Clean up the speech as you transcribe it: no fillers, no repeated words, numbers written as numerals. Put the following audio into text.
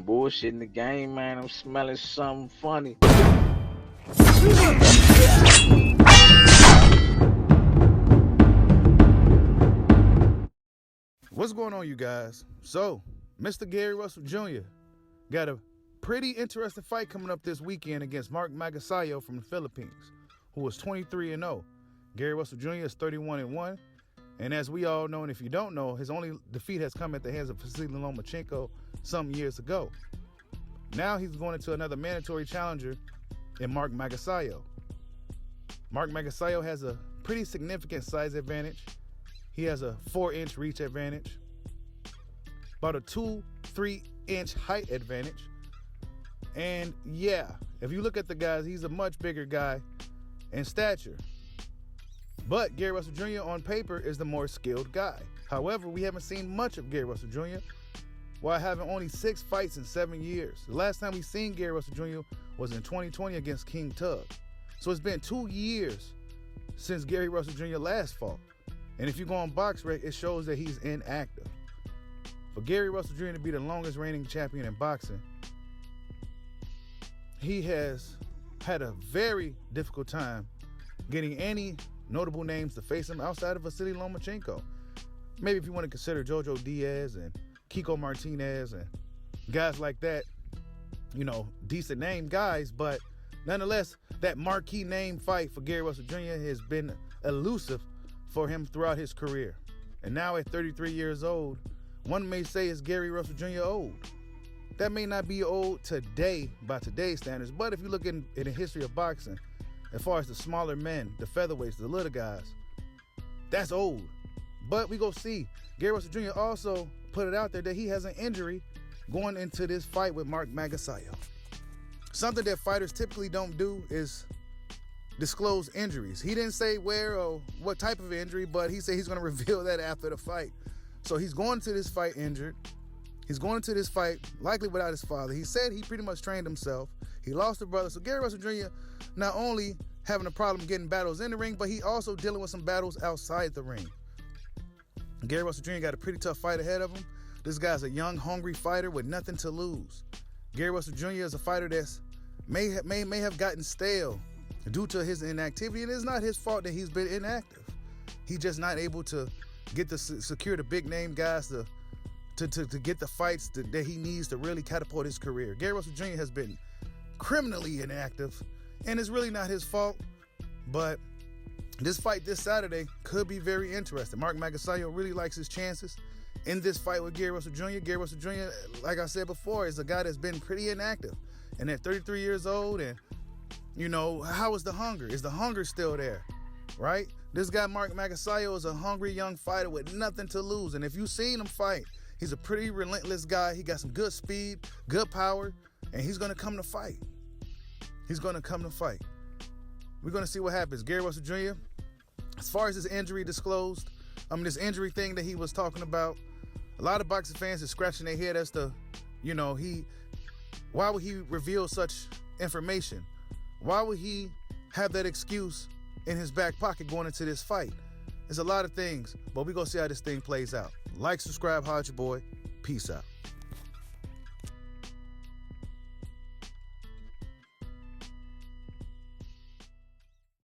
bullshit in the game, man. I'm smelling something funny. What's going on, you guys? So, Mr. Gary Russell Jr. got a pretty interesting fight coming up this weekend against Mark Magsayo from the Philippines, who is 23-0. Gary Russell Jr. is 31-1. And as we all know, and if you don't know, his only defeat has come at the hands of Vasily Lomachenko some years ago. Now he's going into another mandatory challenger in Mark Magsayo. Mark Magsayo has a pretty significant size advantage. He has a 4-inch reach advantage, about a 2-3-inch height advantage. And yeah, if you look at the guys, he's a much bigger guy in stature. But Gary Russell Jr. on paper is the more skilled guy. However, we haven't seen much of Gary Russell Jr. while having only 6 fights in 7 years. The last time we seen Gary Russell Jr. was in 2020 against King Tug. So it's been 2 years since Gary Russell Jr. last fought. And if you go on BoxRec, it shows that he's inactive. For Gary Russell Jr. to be the longest reigning champion in boxing, he has had a very difficult time getting any notable names to face him outside of Vasily Lomachenko. Maybe if you want to consider Jojo Diaz and Kiko Martinez and guys like that, you know, decent name guys, but nonetheless, that marquee name fight for Gary Russell Jr. has been elusive for him throughout his career. And now at 33 years old, one may say is Gary Russell Jr. old. That may not be old today by today's standards, but if you look in the history of boxing, as far as the smaller men, the featherweights, the little guys, that's old. But we go see, Gary Russell Jr. also put it out there that he has an injury going into this fight with Mark Magsayo. Something that fighters typically don't do is disclose injuries. He didn't say where or what type of injury, but he said he's going to reveal that after the fight. So he's going to this fight injured. He's going into this fight likely without his father. He said he pretty much trained himself. He lost a brother. So Gary Russell Jr. not only having a problem getting battles in the ring, but he also dealing with some battles outside the ring. Gary Russell Jr. got a pretty tough fight ahead of him. This guy's a young, hungry fighter with nothing to lose. Gary Russell Jr. is a fighter that's may have gotten stale due to his inactivity, and it's not his fault that he's been inactive. He's just not able to get secure the big name guys to get the fights that he needs to really catapult his career. Gary Russell Jr. has been criminally inactive, and it's really not his fault, but this fight this Saturday could be very interesting. Mark Magsayo really likes his chances in this fight with Gary Russell Jr. Gary Russell Jr., like I said before, is a guy that's been pretty inactive. And at 33 years old, and, you know, how is the hunger? Is the hunger still there, right? This guy, Mark Magsayo, is a hungry young fighter with nothing to lose. And if you've seen him fight, he's a pretty relentless guy. He got some good speed, good power, and he's going to come to fight. He's going to come to fight. We're going to see what happens. Gary Russell Jr., as far as his injury disclosed, this injury thing that he was talking about, a lot of boxing fans are scratching their head as to, you know, why would he reveal such information? Why would he have that excuse in his back pocket going into this fight? There's a lot of things, but we're going to see how this thing plays out. Like, subscribe, holla at your boy. Peace out.